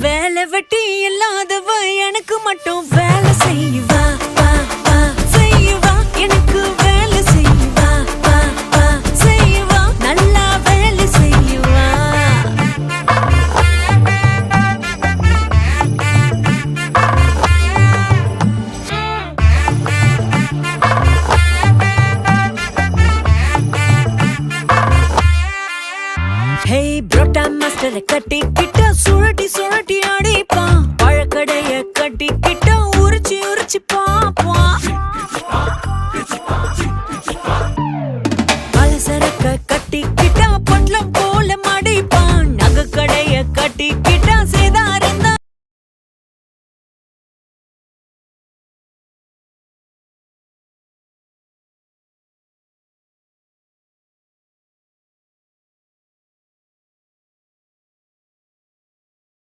வேலை வெட்டி இல்லாதவ எனக்கு மட்டும் வேலை செய்வா வா வா செய்வா எனக்கு வேலை செய்வா வா வா செய்வா நல்லா வேலை செய்வா ஹே புரோட்டா மாஸ்டரை கட்டி